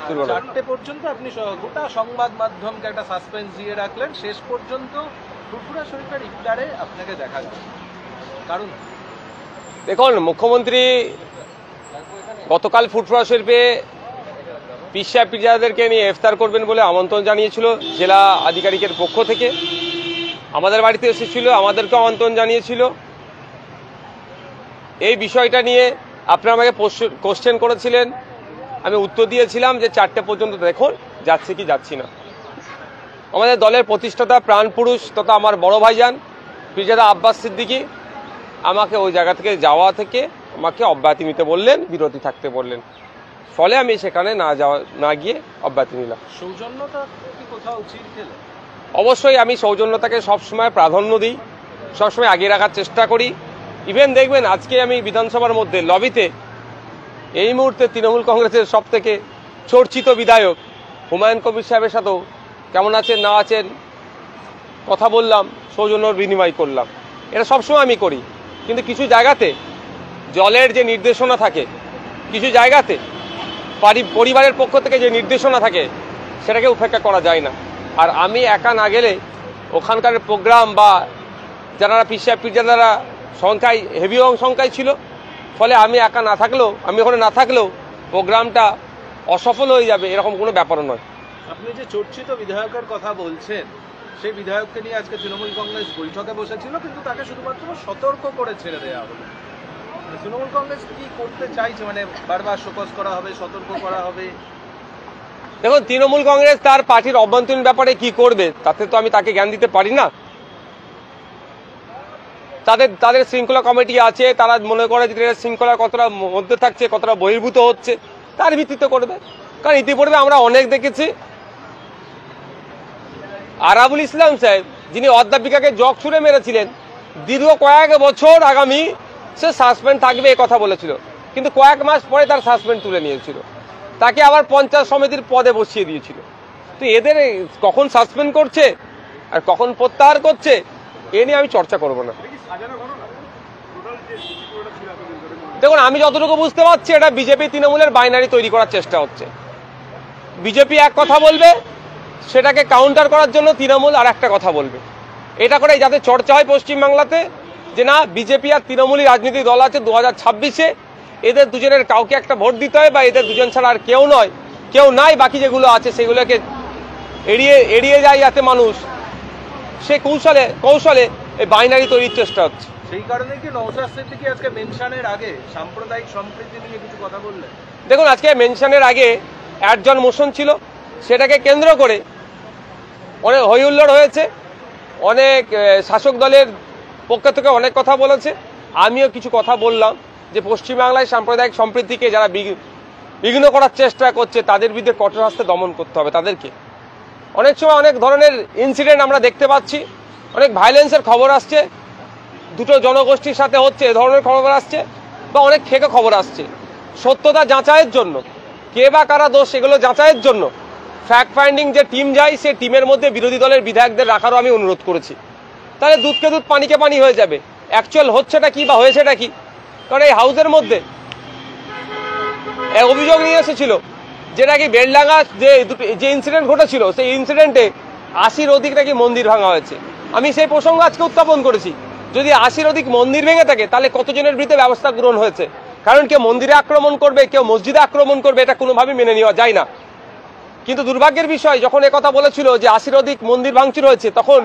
4টে পর্যন্ত আপনি গোটা সংবাদ মাধ্যমকে একটা সাসপেন্স দিয়ে রাখলেন, শেষ পর্যন্ত ফুরফুরা শরীফের ইফতারে আপনাকে দেখা গেল, কারণ দেখুন মুখ্যমন্ত্রী গতকাল ফুরফুরা শরীফে পীর সাহেব পীরজাদাদেরকে নিয়ে ইফতার করবেন বলে আমন্ত্রণ জানিয়েছিল জেলা আধিকারিকের পক্ষ থেকে। আমাদের বাড়িতে এসেছিল, আমাদেরকেও আমন্ত্রণ জানিয়েছিল। এই বিষয়টা নিয়ে আপনারা আমাকে কোশ্চেন করেছিলেন, আমি উত্তর দিয়েছিলাম যে 4টে পর্যন্ত দেখুন যাচ্ছে কি যাচ্ছি না। আমাদের দলের প্রতিষ্ঠাতা প্রাণপুরুষ তথা আমার বড় ভাইজান পীরজাদা আব্বাস সিদ্দিকী আমাকে ওই জায়গা থেকে যাওয়া থেকে আমাকে অব্যাহতি নিতে বললেন, বিরতি থাকতে বললেন, ফলে আমি সেখানে না গিয়ে অব্যাহতি নিলাম। সৌজন্যতা কি কোথাও ছিল? অবশ্যই আমি সৌজন্যতাকে সবসময় প্রাধান্য দিই, সবসময় আগিয়ে রাখার চেষ্টা করি। ইভেন দেখবেন আজকে আমি বিধানসভার মধ্যে লবিতে এই মুহূর্তে তৃণমূল কংগ্রেসের সব থেকে চর্চিত বিধায়ক হুমায়ুন কবির সাহেবের সাথেও কেমন আছেন না আছেন কথা বললাম, সৌজন্যর বিনিময় করলাম। এটা সবসময় আমি করি, কিন্তু কিছু জায়গাতে দলের যে নির্দেশনা থাকে, কিছু জায়গাতে পরিবারের পক্ষ থেকে যে নির্দেশনা থাকে সেটাকে উপেক্ষা করা যায় না। আর আমি একা না গেলে ওখানকার প্রোগ্রাম বা যারা পীর সাহেব পীরজাদারা সংখ্যায় হেভি সংখ্যায় ছিল, ফলে আমি একা না থাকলেও, আমি ওখানে না থাকলেও প্রোগ্রামটা অসফল হয়ে যাবে এরকম কোনো ব্যাপারও নয়। আপনি যে চর্চিত বিধায়কের কথা বলছেন, সেই বিধায়ককে নিয়ে আজকে তৃণমূল কংগ্রেস বৈঠকে বসেছিল, কিন্তু তাকে শুধুমাত্র সতর্ক করে ছেড়ে দেওয়া হলো। তৃণমূল কংগ্রেস কি করতে চাইছে, মানে বারবার শোকজ করা হবে, সতর্ক করা হবে? দেখুন তৃণমূল কংগ্রেস তার পার্টির অভ্যন্তরীণ ব্যাপারে কি করবে তাতে তো আমি তাকে জ্ঞান দিতে পারি না। তাদের শৃঙ্খলা কমিটি আছে, তারা মনে করে যে শৃঙ্খলা কতটা মধ্যে থাকছে, কতটা বহির্ভূত হচ্ছে, তার ভিত্তিতে করবে। কারণ ইতিপূর্বে আমরা অনেক দেখেছি আরাবুল ইসলাম সাহেব যিনি অধ্যাপিকাকে জগ ছুড়ে মেরেছিলেন, দীর্ঘ কয়েক বছর আগামী সে সাসপেন্ড থাকবে এ কথা বলেছিল, কিন্তু কয়েক মাস পরে তার সাসপেন্ড তুলে নিয়েছিল, তাকে আবার পঞ্চায়েত সমিতির পদে বসিয়ে দিয়েছিল। তো এদের কখন সাসপেন্ড করছে আর কখন প্রত্যাহার করছে এ নিয়ে আমি চর্চা করব না। দেখুন আমি যতটুকু বুঝতে পারছি এটা বিজেপি তৃণমূলের বাইনারি তৈরি করার চেষ্টা হচ্ছে। বিজেপি এক কথা বলবে, সেটাকে কাউন্টার করার জন্য তৃণমূল আর একটা কথা বলবে। এটা করে যাতে চর্চা হয় পশ্চিমবাংলাতে যে না বিজেপি আর তৃণমূলই রাজনৈতিক দল আছে, 2026-এ এদের দুজনের কাউকে একটা ভোট দিতে হয়, বা এদের দুজন ছাড়া আর কেউ নাই, বাকি যেগুলো আছে সেগুলোকে এড়িয়ে যায় যাতে মানুষ, সে কৌশলে এই বাইনারি তৈরির চেষ্টা হচ্ছে। সেই কারণে কি নওশাদ সিদ্দিকী আজকে মেনশনের আগে সাম্প্রদায়িক সম্প্রীতি নিয়ে কিছু কথা বললেন? দেখুন আজকে মেনশনের আগে অ্যাডজন মোশন ছিল, সেটাকে কেন্দ্র করে অনেক হইহুল্লোড় হয়েছে, অনেক শাসক দলের পক্ষ থেকে অনেক কথা বলেছে, আমিও কিছু কথা বললাম যে পশ্চিমবাংলায় সাম্প্রদায়িক সম্প্রীতিকে যারা বিঘ্ন করার চেষ্টা করছে তাদের বিরুদ্ধে কঠোর হস্তে দমন করতে হবে তাদেরকে। অনেক সময় অনেক ধরনের ইনসিডেন্ট আমরা দেখতে পাচ্ছি, অনেক ভায়োলেন্সের খবর আসছে, দুটো জনগোষ্ঠীর সাথে হচ্ছে এ ধরনের খবর আসছে, বা অনেক ফেক খবর আসছে। সত্যতা যাচাইয়ের জন্য, কে বা কারা দোষ সেগুলো যাচাইয়ের জন্য ফ্যাক্ট ফাইন্ডিং যে টিম যায়, সেই টিমের মধ্যে বিরোধী দলের বিধায়কদের রাখারও আমি অনুরোধ করেছি। তাহলে দুধকে দুধ পানিকে পানি হয়ে যাবে, অ্যাকচুয়াল হচ্ছেটা কি বা হয়েছেটা কি। কারণ এই হাউসের মধ্যে অভিযোগ নিয়ে এসেছিল যে নাকি বেলডাঙ্গা যে ইনসিডেন্ট ঘটেছিল, সেই ইনসিডেন্টে 80-র অধিক নাকি মন্দির ভাঙা হয়েছে। আমি সেই প্রসঙ্গ আজকে উত্থাপন করেছি, যদি 80-র অধিক মন্দির ভেঙে থাকে তাহলে কতজনের বিরুদ্ধে ব্যবস্থা গ্রহণ হয়েছে। কারণ কেউ মন্দিরে আক্রমণ করবে, কেউ মসজিদে আক্রমণ করবে, এটা কোনোভাবেই মেনে নেওয়া যায় না। কিন্তু দুর্ভাগ্যের বিষয়, যখন কথা বলেছিল যে 80-র অধিক মন্দির ভাঙচুর হয়েছে, তখন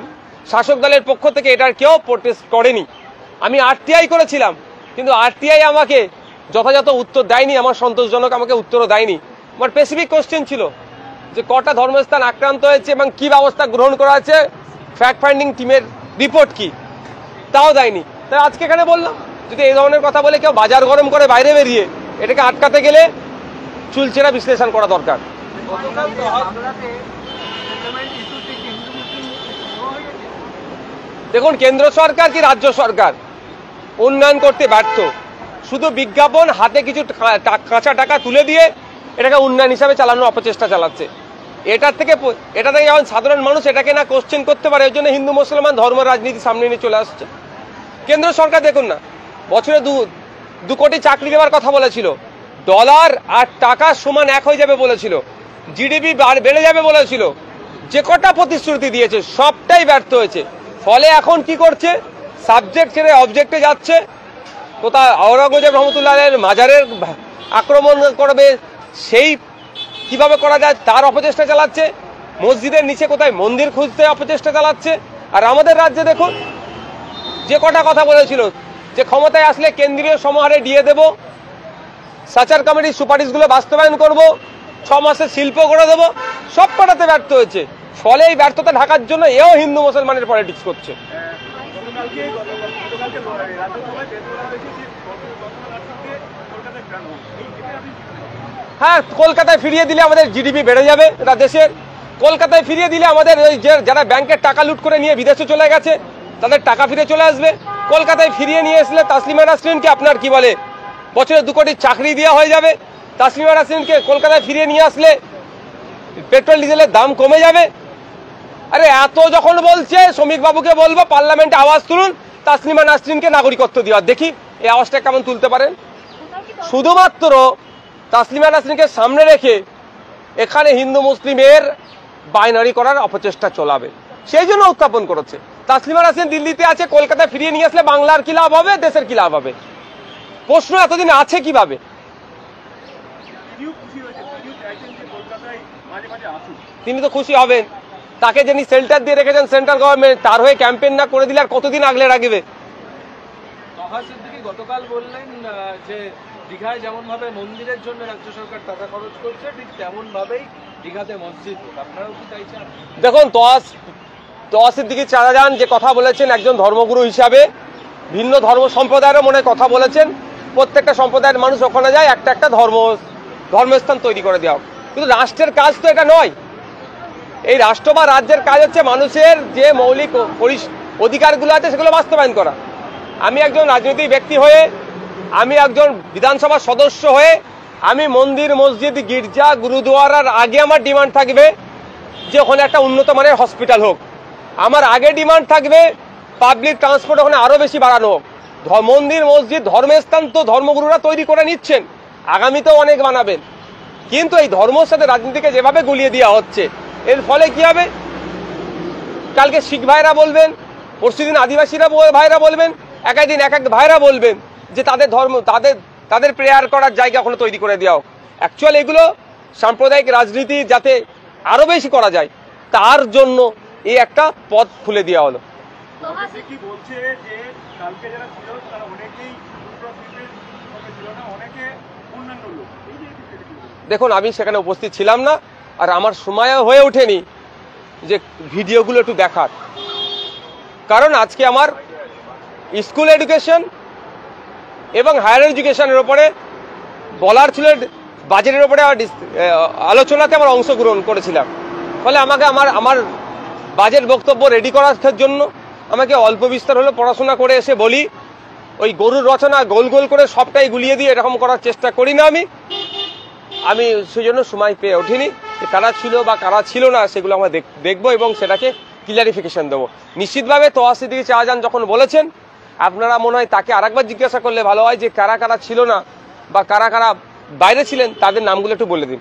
শাসক দলের পক্ষ থেকে এটার কেউ প্রোটেস্ট করেনি। আমি আরটিআই করেছিলাম, কিন্তু আরটিআই আমাকে যথাযথ উত্তর দেয়নি, আমার সন্তোষজনক আমাকে উত্তরও দেয়নি। আমার স্পেসিফিক কোশ্চেন ছিল যে কটা ধর্মস্থান আক্রান্ত হয়েছে এবং কি ব্যবস্থা গ্রহণ করা হয়েছে, ফ্যাক্ট ফাইন্ডিং টিমের রিপোর্ট কি, তাও দেয়নি। তাই আজকে এখানে বললাম যদি এই ধরনের কথা বলে কেউ বাজার গরম করে বাইরে বেরিয়ে, এটাকে আটকাতে গেলে চুলচেরা বিশ্লেষণ করা দরকার। দেখুন কেন্দ্র সরকার কি রাজ্য সরকার উন্নয়ন করতে ব্যর্থ, শুধু বিজ্ঞাপন হাতে কিছু কাঁচা টাকা তুলে দিয়ে এটাকে উন্নয়ন হিসাবে চালানোর অপচেষ্টা চালাচ্ছে। এটা থেকে যখন সাধারণ মানুষ এটাকে না কোশ্চেন করতে পারে, ওই জন্য হিন্দু মুসলমান ধর্ম রাজনীতি সামনে নিয়ে চলে আসছে। কেন্দ্র সরকার দেখুন না, বছরে 2 কোটি চাকরি দেওয়ার কথা বলেছিল, ডলার আর টাকা সমান এক হয়ে যাবে বলেছিল, জিডিপি বেড়ে যাবে বলেছিল, যে কটা প্রতিশ্রুতি দিয়েছে সবটাই ব্যর্থ হয়েছে। ফলে এখন কি করছে, সাবজেক্ট ছেড়ে অবজেক্টে যাচ্ছে। কোথাও আওরঙ্গজেব রহমতুল্লাহের মাজারের আক্রমণ করবে, সেই কিভাবে করা যায় তার অপচেষ্টা চালাচ্ছে। মসজিদের নিচে কোথায় মন্দির খুঁজতে অপচেষ্টা চালাচ্ছে। আর আমাদের রাজ্যে দেখুন, যে কটা কথা বলেছিল যে ক্ষমতায় আসলে কেন্দ্রীয় সমাহারে দিয়ে দেব, সাচার কমিটির সুপারিশগুলো বাস্তবায়ন করব, 6 মাসে শিল্প করে দেবো, সব কটাতে ব্যর্থ হয়েছে। ফলে এই ব্যর্থতা ঢাকার জন্য এও হিন্দু মুসলমানের পলিটিক্স করছে। হ্যাঁ, কলকাতায় ফিরিয়ে দিলে আমাদের জিডিপি বেড়ে যাবে দেশের। কলকাতায় ফিরিয়ে দিলে আমাদের ওই যে যারা ব্যাংকের টাকা লুট করে নিয়ে বিদেশে চলে গেছে তাদের টাকা ফিরে চলে আসবে। কলকাতায় ফিরিয়ে নিয়ে আসলে তাসলিমা নাসরিনকে আপনার কি বলে বছরে 2 কোটি চাকরি দেওয়া হয়ে যাবে। তাসলিমা নাসরিনকে কলকাতায় ফিরিয়ে নিয়ে আসলে পেট্রোল ডিজেলের দাম কমে যাবে। আরে এত যখন বলছে, শ্রমিক বাবুকে বলবো পার্লামেন্টে আওয়াজ তুলুন তাসলিমা নাসরিনকে নাগরিকত্ব দেওয়া, দেখি এই আওয়াজটা কেমন তুলতে পারেন। শুধুমাত্র তাসলিমা নাসরিনকে সামনে রেখে এখানে হিন্দু মুসলিমের বাইনারি করার অপচেষ্টা চলাবে, সেই জন্য উত্থাপন করেছে। তাসলিমা নাসরিন দিল্লিতে আছে, কলকাতায় ফিরিয়ে নিয়ে আসলে বাংলার কি লাভ হবে, দেশের কি লাভ হবে? প্রশ্ন এতদিন আছে কিভাবে? তিনি তো খুশি হবেন, তাকে যিনি শেল্টার দিয়ে রেখেছেন সেন্ট্রাল গভর্নমেন্ট, তার হয়ে ক্যাম্পেইন না করে দিলে আর কতদিন আগলে রাখবে? তহা সিদ্দিকী গতকাল বললেন যে দীঘায় যেমন ভাবে মন্দিরের জন্য রাজ্য সরকার টাকা খরচ করছে, ঠিক তেমন ভাবেই দীঘাতে মসজিদ হোক। আপনারাও কি তাই চান? দেখুন, তহা সিদ্দিকী চাচাজান যে কথা বলেছেন একজন ধর্মগুরু হিসাবে, ভিন্ন ধর্ম সম্প্রদায়েরও মনে কথা বলেছেন। প্রত্যেকটা সম্প্রদায়ের মানুষ ওখানে যায়, একটা একটা ধর্মস্থান তৈরি করে দেওয়া। কিন্তু রাষ্ট্রের কাজ তো এটা নয়। এই রাষ্ট্র বা রাজ্যের কাজ হচ্ছে মানুষের যে মৌলিক অধিকারগুলো আছে সেগুলো বাস্তবায়ন করা। আমি একজন রাজনৈতিক ব্যক্তি হয়ে, আমি একজন বিধানসভার সদস্য হয়ে, আমি মন্দির মসজিদ গির্জা গুরুদুয়ারার আগে আমার ডিমান্ড থাকবে যে ওখানে একটা উন্নত মানের হসপিটাল হোক। আমার আগে ডিমান্ড থাকবে পাবলিক ট্রান্সপোর্ট ওখানে আরো বেশি বাড়ানো হোক। মন্দির মসজিদ ধর্মস্থান তো ধর্মগুরুরা তৈরি করে নিচ্ছেন, আগামীতেও অনেক বানাবেন। কিন্তু এই ধর্মের সাথে রাজনীতিকে যেভাবে গুলিয়ে দেওয়া হচ্ছে, এর ফলে কি হবে? কালকে শিখ ভাইরা বলবেন, পরশুদিন আদিবাসীরা ভাইরা বলবেন, একদিন এক ভাইরা বলবেন যে তাদের ধর্ম তাদের প্রেয়ার করার জায়গা ওখানে তৈরি করে দেওয়া হোক। অ্যাকচুয়ালি এগুলো সাম্প্রদায়িক রাজনীতি যাতে আরো বেশি করা যায় তার জন্য এই একটা পথ খুলে দেওয়া হলো। দেখুন, আমি সেখানে উপস্থিত ছিলাম না, আর আমার সময়ও হয়ে ওঠেনি যে ভিডিওগুলো একটু দেখার। কারণ আজকে আমার স্কুল এডুকেশন এবং হায়ার এডুকেশনের উপরে বলার ছিল, বাজেটের উপরে আলোচনাতে আমার অংশগ্রহণ করেছিলাম। ফলে আমাকে আমার বাজেট বক্তব্য রেডি করার জন্য আমাকে অল্প বিস্তর হলে পড়াশোনা করে এসে বলি, ওই গরুর রচনা গোল গোল করে সবটাই গুলিয়ে দিয়ে এরকম করার চেষ্টা করি না। আমি সেই জন্য সময় পেয়ে ওঠিনি। কারা ছিল বা কারা ছিল না সেগুলো আমরা দেখবো এবং সেটাকে ক্লিয়ারিফিকেশন দেবো। নিশ্চিতভাবে তহা সিদ্দিকী চাচাজান যখন বলেছেন, আপনারা মনে হয় তাকে আরেকবার জিজ্ঞাসা করলে ভালো হয় যে কারা কারা ছিল না বা কারা কারা বাইরে ছিলেন, তাদের নামগুলো একটু বলে দিন।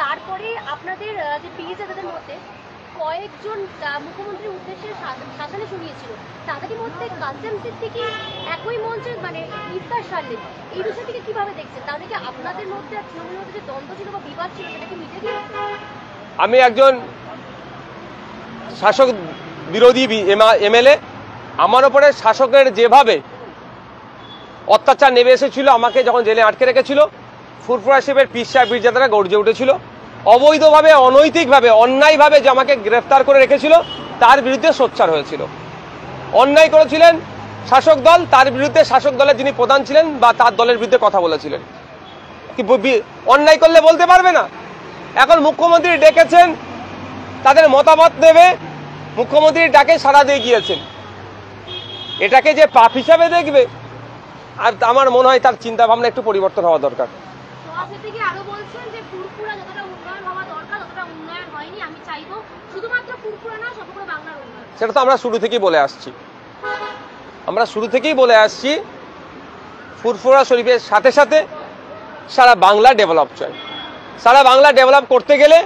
তারপরে আপনাদের যে পেজ আছে তাদের মধ্যে কয়েকজন মুখ্যমন্ত্রীর উদ্দেশ্যে শাসনে শুনিয়েছিল, তাদেরই মধ্যে কাসেম সিদ্দিকী একই মঞ্চে মানে ইফতার সারলেন। এই বিষয়টিকে কিভাবে দেখছেন? তাহলে কি আপনাদের মধ্যে আর তৃণমূলের মধ্যে যে দ্বন্দ্ব ছিল বা বিবাদ ছিল সেটাকে মিটে গিয়েছে? আমি একজন শাসক বিরোধী এমএলএ। আমার ওপরে শাসকের যেভাবে অত্যাচার নেমে এসেছিল, আমাকে যখন জেলে আটকে রেখেছিল, ফুরফুরা সাহেবের পীর সাহেব পীরজাদারা গর্জে উঠেছিল। অবৈধভাবে, অনৈতিকভাবে, অন্যায়ভাবে যে আমাকে গ্রেফতার করে রেখেছিল তার বিরুদ্ধে সোচ্চার হয়েছিল। অন্যায় করেছিলেন শাসক দল, তার বিরুদ্ধে শাসক দলের যিনি প্রধান ছিলেন বা তার দলের বিরুদ্ধে কথা বলেছিলেন। অন্যায় করলে বলতে পারবে না? এখন মুখ্যমন্ত্রী ডেকেছেন, তাদের মতামত দেবে, মুখ্যমন্ত্রীর ডাকে সাড়া দিয়ে গিয়েছেন। এটাকে যে পাপ হিসাবে দেখবে, আর আমার মনে হয় তার চিন্তা ভাবনা একটু পরিবর্তন হওয়া দরকার। সেটা তো আমরা শুরু থেকেই বলে আসছি। আমরা শুরু থেকেই বলে আসছি ফুরফুরা শরীফের সাথে সাথে সারা বাংলা ডেভেলপ চাই। সারা বাংলা ডেভেলপ করতে গেলে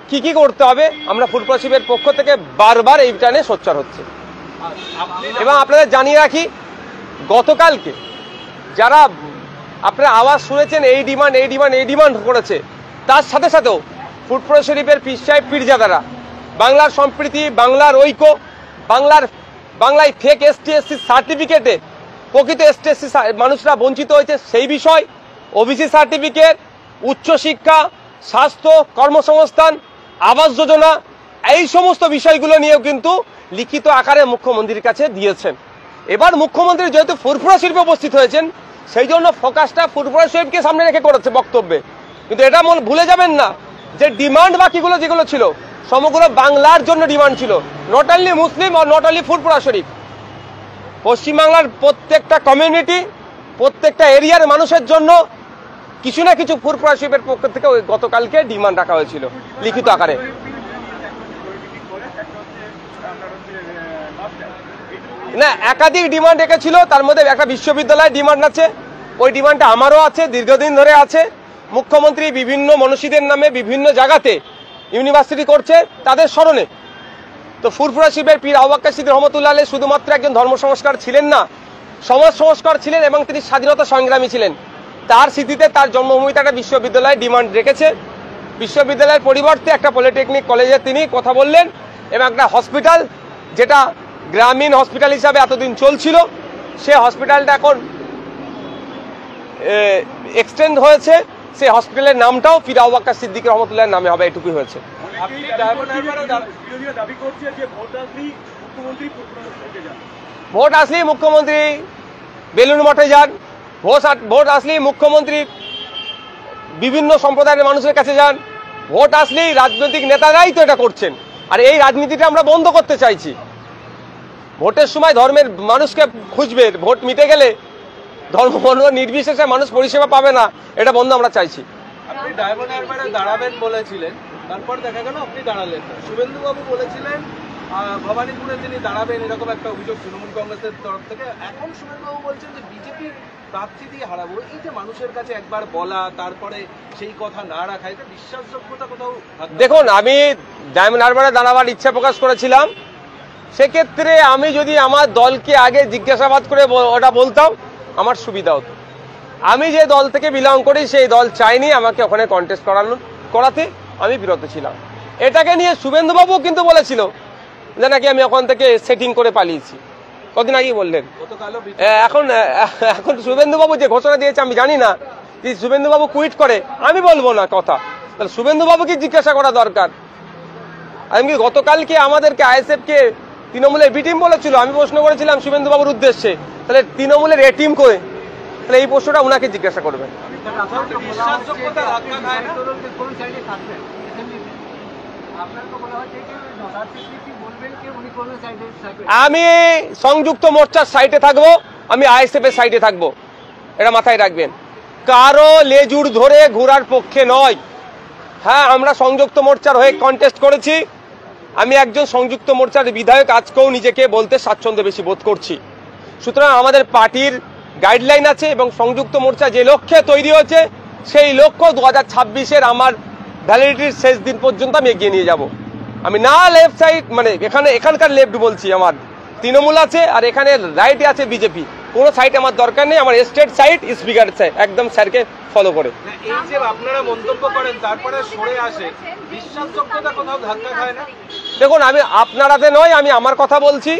কি কি করতে হবে আমরা ফুরফুরা শরীফের পক্ষ থেকে বারবার এই টানে সোচ্চার হচ্ছে। এবং আপনাদের জানিয়ে রাখি, গতকালকে যারা আপনারা আওয়াজ শুনেছেন এই ডিমান্ড করেছে, তার সাথে সাথেও ফুরফুরা শরীফের পীর সাহেব পীরজাদারা বাংলার সম্প্রীতি, বাংলার ঐক্য, বাংলায় ফেক ST/SC সার্টিফিকেটে প্রকৃত ST/SC মানুষরা বঞ্চিত হয়েছে সেই বিষয়, OBC সার্টিফিকেট, উচ্চশিক্ষা, স্বাস্থ্য, কর্মসংস্থান, আবাস যোজনা, এই সমস্ত বিষয়গুলো নিয়েও কিন্তু লিখিত আকারে মুখ্যমন্ত্রীর কাছে দিয়েছেন। এবার মুখ্যমন্ত্রী যেহেতু ফুরফুরা শরীফে উপস্থিত হয়েছেন, সেই জন্য ফোকাসটা ফুরফুরা শরীফকে সামনে রেখে করেছে বক্তব্যে। কিন্তু এটা ভুলে যাবেন না যে ডিমান্ড বাকিগুলো যেগুলো ছিল সমগ্র বাংলার জন্য ডিমান্ড ছিল, নট অনলি মুসলিম আর নট অনলি ফুরফুরা শরীফ। পশ্চিমবাংলার প্রত্যেকটা কমিউনিটি, প্রত্যেকটা এরিয়ার মানুষের জন্য কিছু না কিছু ফুরফুরা শরীফের পক্ষ থেকে গতকালকে ডিমান্ড রাখা হয়েছিল লিখিত আকারে। না, একাধিক ডিমান্ড রেখেছিল, তার মধ্যে একটা বিশ্ববিদ্যালয়ের ডিমান্ড আছে, ওই ডিমান্ডটা আমারও আছে, দীর্ঘদিন ধরে আছে। মুখ্যমন্ত্রী বিভিন্ন মনীষীদের নামে বিভিন্ন জায়গাতে ইউনিভার্সিটি করছে তাদের স্মরণে। তো ফুরফুরা শরীফের পীর আবু বকর সিদ্দিক রহমতুল্লাহ আলাইহি শুধুমাত্র একজন ধর্ম সংস্কার ছিলেন না, সমাজ সংস্কার ছিলেন এবং তিনি স্বাধীনতা সংগ্রামী ছিলেন। তার স্মৃতিতে তার জন্মভূমিতে একটা বিশ্ববিদ্যালয়ের ডিমান্ড রেখেছে। বিশ্ববিদ্যালয়ের পরিবর্তে একটা পলিটেকনিক কলেজে তিনি কথা বললেন এবং একটা হসপিটাল, যেটা গ্রামীণ হসপিটাল হিসাবে এতদিন চলছিল, সে হসপিটালটা এখন এক্সটেন্ড হয়েছে, সেই হসপিটালের নামটাও পীর আবু বকর সিদ্দিক রহমতুল্লাহর নামে হবে, এটুকুই হয়েছে। ভোট আসলেই মুখ্যমন্ত্রী বেলুন মঠে যান, ভোট আসলেই মুখ্যমন্ত্রী বিভিন্ন সম্প্রদায়ের মানুষের কাছে যান, ভোট আসলেই রাজনৈতিক নেতারাই তো এটা করছেন। আর এই রাজনীতিটা আমরা বন্ধ করতে চাইছি। ভোটের সময় ধর্মের মানুষকে খুঁজবে, ভোট মিটে গেলে ধর্ম নির্বিশেষে মানুষ পরিষেবা পাবে না, এটা বন্ধ আমরা চাইছি। আপনি ডায়মন্ড হারবারে দাঁড়াবেন বলেছিলেন, তারপর দেখা গেল আপনি দাঁড়ালেন না। শুভেন্দুবাবু বলেছিলেন ভবানীপুরে তিনি দাঁড়াবেন, এরকম একটা অভিযোগ তৃণমূল কংগ্রেসের তরফ থেকে। এখন শুভেন্দুবাবু বলছেন যে বিজেপির প্রার্থী দিয়ে হারাবো। এই যে মানুষের কাছে একবার বলা, তারপরে সেই কথা না রাখা, এটা বিশ্বাসযোগ্যতা কোথাও? দেখুন, আমি ডায়মন্ড হারবারে দাঁড়াবার ইচ্ছা প্রকাশ করেছিলাম। সেক্ষেত্রে আমি যদি আমার দলকে আগে জিজ্ঞাসাবাদ করে ওটা বলতাম আমার সুবিধা হতো। আমি যে দল থেকে বিলং করি সেই দল চাইনি আমাকে ওখানে কন্টেস্ট করাতে, আমি বিরত ছিলাম। এটাকে নিয়ে শুভেন্দুবাবু কিন্তু বলেছিল যে নাকি আমি ওখান থেকে সেটিং করে পালিয়েছি, কদিন আগেই বললেন। এখন শুভেন্দুবাবু যে ঘোষণা দিয়েছে আমি জানি না, যে শুভেন্দুবাবু কুইট করে আমি বলবো না কথা, তাহলে শুভেন্দুবাবুকে জিজ্ঞাসা করা দরকার। আমি গতকালকে আমাদেরকে ISF কে তৃণমূলের বি টিম বলেছিল, আমি প্রশ্ন করেছিলাম শুভেন্দুবাবুর উদ্দেশ্যে, তাহলে তৃণমূলের এ টিম করে, তাহলে এই প্রশ্নটা ওনাকে জিজ্ঞাসা করবেন। আমি সংযুক্ত মোর্চার সাইডে থাকবো, আমি ISF এর সাইডে থাকবো, এটা মাথায় রাখবেন। কারো লেজুর ধরে ঘোরার পক্ষে নয়। হ্যাঁ, আমরা সংযুক্ত মোর্চার হয়ে কন্টেস্ট করেছি, আমি একজন সংযুক্ত মোর্চার বিধায়ক, আজকেও নিজেকে বলতে স্বাচ্ছন্দ্য বেশি বোধ করছি। সুতরাং আমাদের পার্টির গাইডলাইন আছে এবং সংযুক্ত মোর্চা যে লক্ষ্যে তৈরি হয়েছে সেই লক্ষ্য 2026-এর আমার ভ্যালিডিটির শেষ দিন পর্যন্ত আমি এগিয়ে নিয়ে যাব। আমি না লেফট সাইড, মানে এখানকার লেফট বলছি, আমার তৃণমূল আছে আর এখানে রাইটে আছে বিজেপি, কোনো সাইড আমার দরকার নেই। আমার স্টেট সাইড স্পিকার সাইড একদম স্যারকে ফলো করে। এই যে আপনারা মন্তব্য করেন তারপরে সরে আসে, বিশ্বাসযোগ্যতা কোথাও ধাক্কা খায় না? দেখুন, আমি আপনারাতে নয়, আমি আমার কথা বলছি।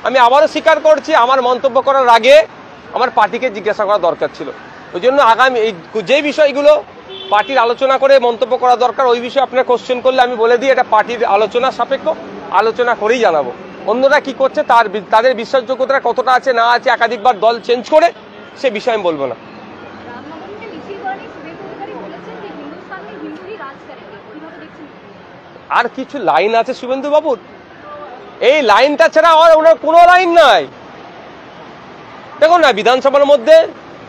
আমি আবারও স্বীকার করছি, আমার মন্তব্য করার আগে আমার পার্টিকে জিজ্ঞাসা করা দরকার ছিল। ওই জন্য আগামী যে বিষয়গুলো পার্টির আলোচনা করে মন্তব্য করা দরকার, ওই বিষয়ে আপনারা কোশ্চেন করলে আমি বলে দিই এটা পার্টির আলোচনা সাপেক্ষ, আলোচনা করেই জানাবো। অন্যরা কি করছে, তাদের বিশ্বাসযোগ্যতা কতটা আছে না আছে, একাধিকবার দল চেঞ্জ করে, সে বিষয়ে আমি বলবো না। আর কিছু লাইন আছে শুভেন্দু বাবুর, এই লাইনটা ছাড়া ওনার কোনো লাইন নাই। দেখুন না, বিধানসভার মধ্যে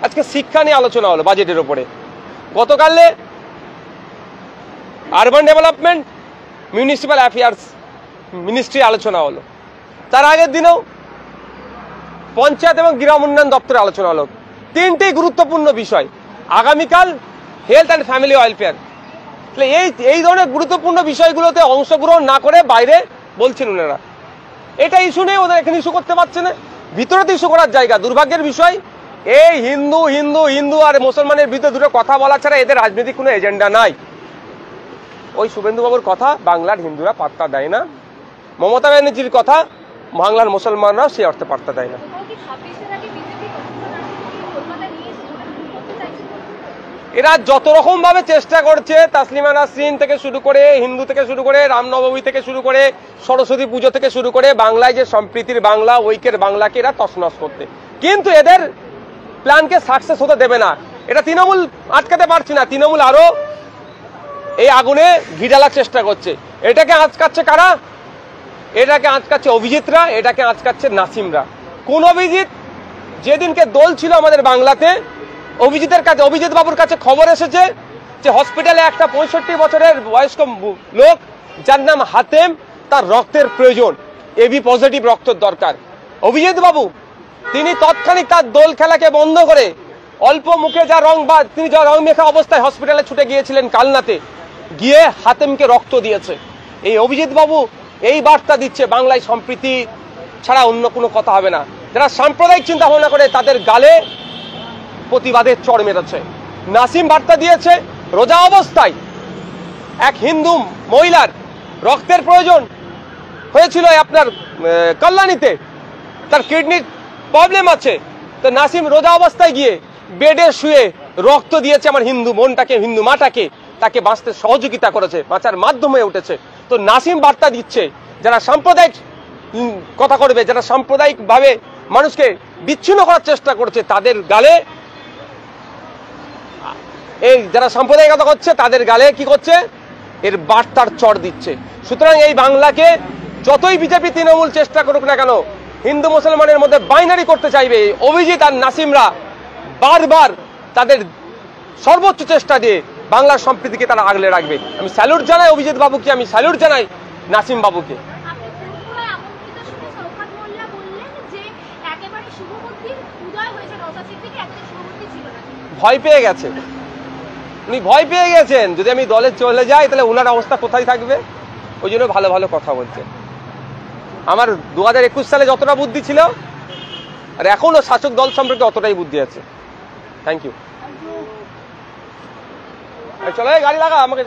আজকে শিক্ষা নিয়ে আলোচনা হলো বাজেটের উপরে, গতকালে urban development municipal affairs ministry আলোচনা হলো, তার আগের দিনেও পঞ্চায়েত এবং গ্রাম উন্নয়ন দপ্তরে আলোচনা হলো। তিনটি গুরুত্বপূর্ণ বিষয় আগামীকাল, হেলথ অ্যান্ড ফ্যামিলি ওয়েলফেয়ার। এই ধরনের গুরুত্বপূর্ণ বিষয়গুলোতে অংশগ্রহণ না করে বাইরে বলছেন ওনারা। এটা ইস্যু নেই, ওদের এখানে ইস্যু করতে পারছে না, ভিতরে তো ইস্যু করার জায়গা। দুর্ভাগ্যের বিষয়, এই হিন্দু হিন্দু হিন্দু আর মুসলমানের বিরুদ্ধে দুটো কথা বলা ছাড়া এদের রাজনৈতিক কোনো এজেন্ডা নাই। ওই শুভেন্দুবাবুর কথা বাংলার হিন্দুরা পাত্তা দেয় না, মমতা ব্যানার্জির কথা বাংলার মুসলমানরা সে অর্থে পাত্তা দেয় না। এরা যত রকম ভাবে চেষ্টা করছে, তাসলিমা নাসরিন থেকে শুরু করে, হিন্দু থেকে শুরু করে, রামনবমী থেকে শুরু করে, সরস্বতী পুজো থেকে শুরু করে, বাংলায় যে সম্প্রীতির বাংলা, ঐক্যের বাংলাকে এরা তছনছ করতে, কিন্তু এদের প্ল্যানকে সাকসেস হতে দেবে না। এটা তৃণমূল আটকাতে পারছে না, তৃণমূল আরো এই আগুনে ঘি ঢালার চেষ্টা করছে। এটাকে আঁচকাচ্ছে কারা? এটাকে আঁচকাচ্ছে অভিজিৎরা, এটাকে আঁচকাচ্ছে নাসিমরা। কোন অভিজিৎ? যেদিনকে দোল ছিল আমাদের বাংলাতে, অভিজিতের কাছে, অভিজিৎ বাবুর কাছে খবর এসেছে যে হসপিটালে একটা 65 বছরের বয়স্ক লোক যার নাম হাতেম, তার রক্তের প্রয়োজন, এবি পজিটিভ রক্তের দরকার। অভিজিৎ বাবু তিনি তৎক্ষণিক তার দোল খেলাকে বন্ধ করে অল্প মুখে যা রং, বা তিনি যা রং মেখা অবস্থায় হসপিটালে ছুটে গিয়েছিলেন কালনাতে, গিয়ে হাতেমকে রক্ত দিয়েছে। এই অভিজিৎ বাবু এই বার্তা দিচ্ছে বাংলায় সম্প্রীতি ছাড়া অন্য কোনো কথা হবে না। যারা সাম্প্রদায়িক চিন্তা ভাবনা করে তাদের গালে প্রতিবাদের চড় মেরেছে। নাসিম বার্তা দিয়েছে রোজা অবস্থায় এক হিন্দু মহিলার রক্তের প্রয়োজন হয়েছিল আপনার কল্যাণীতে, তার কিডনির প্রবলেম আছে, তো নাসিম রোজা অবস্থায় গিয়ে বেডে শুয়ে রক্ত দিয়েছে আমার হিন্দু বোনটাকে, হিন্দু মাটাকে, তাকে বাঁচতে সহযোগিতা করেছে, বাঁচার মাধ্যম হয়ে উঠেছে। তো নাসিম বার্তা দিচ্ছে যারা সাম্প্রদায়িক কথা করবে, যারা সাম্প্রদায়িক ভাবে মানুষকে বিচ্ছিন্ন করার চেষ্টা করছে, তাদের গালে, এই যারা সাম্প্রদায়িক কথা করছে তাদের গালে কি করছে, এর বার্তার চড় দিচ্ছে। সুতরাং এই বাংলাকে যতই বিজেপি তৃণমূল চেষ্টা করুক না কেন, হিন্দু মুসলমানের মধ্যে বাইনারি করতে চাইবে, অভিজিৎ আর নাসিমরা বারবার তাদের সর্বোচ্চ চেষ্টা দিয়ে বাংলার সম্প্রীতিকে তারা আগলে রাখবে। আমি স্যালুট জানাই অভিজিৎ বাবুকে, আমি স্যালুট জানাই নাসিম বাবুকে। ভয় পেয়ে গেছে, উনি ভয় পেয়ে গেছেন, যদি আমি দলে চলে যাই তাহলে ওনার অবস্থা কোথায় থাকবে, ওই জন্য ভালো ভালো কথা বলছে। আমার 2021 সালে যতটা বুদ্ধি ছিল আর এখনো শাসক দল সম্পর্কে অতটাই বুদ্ধি আছে। Thank you. চলো গাড়ি লাগা আমাকে।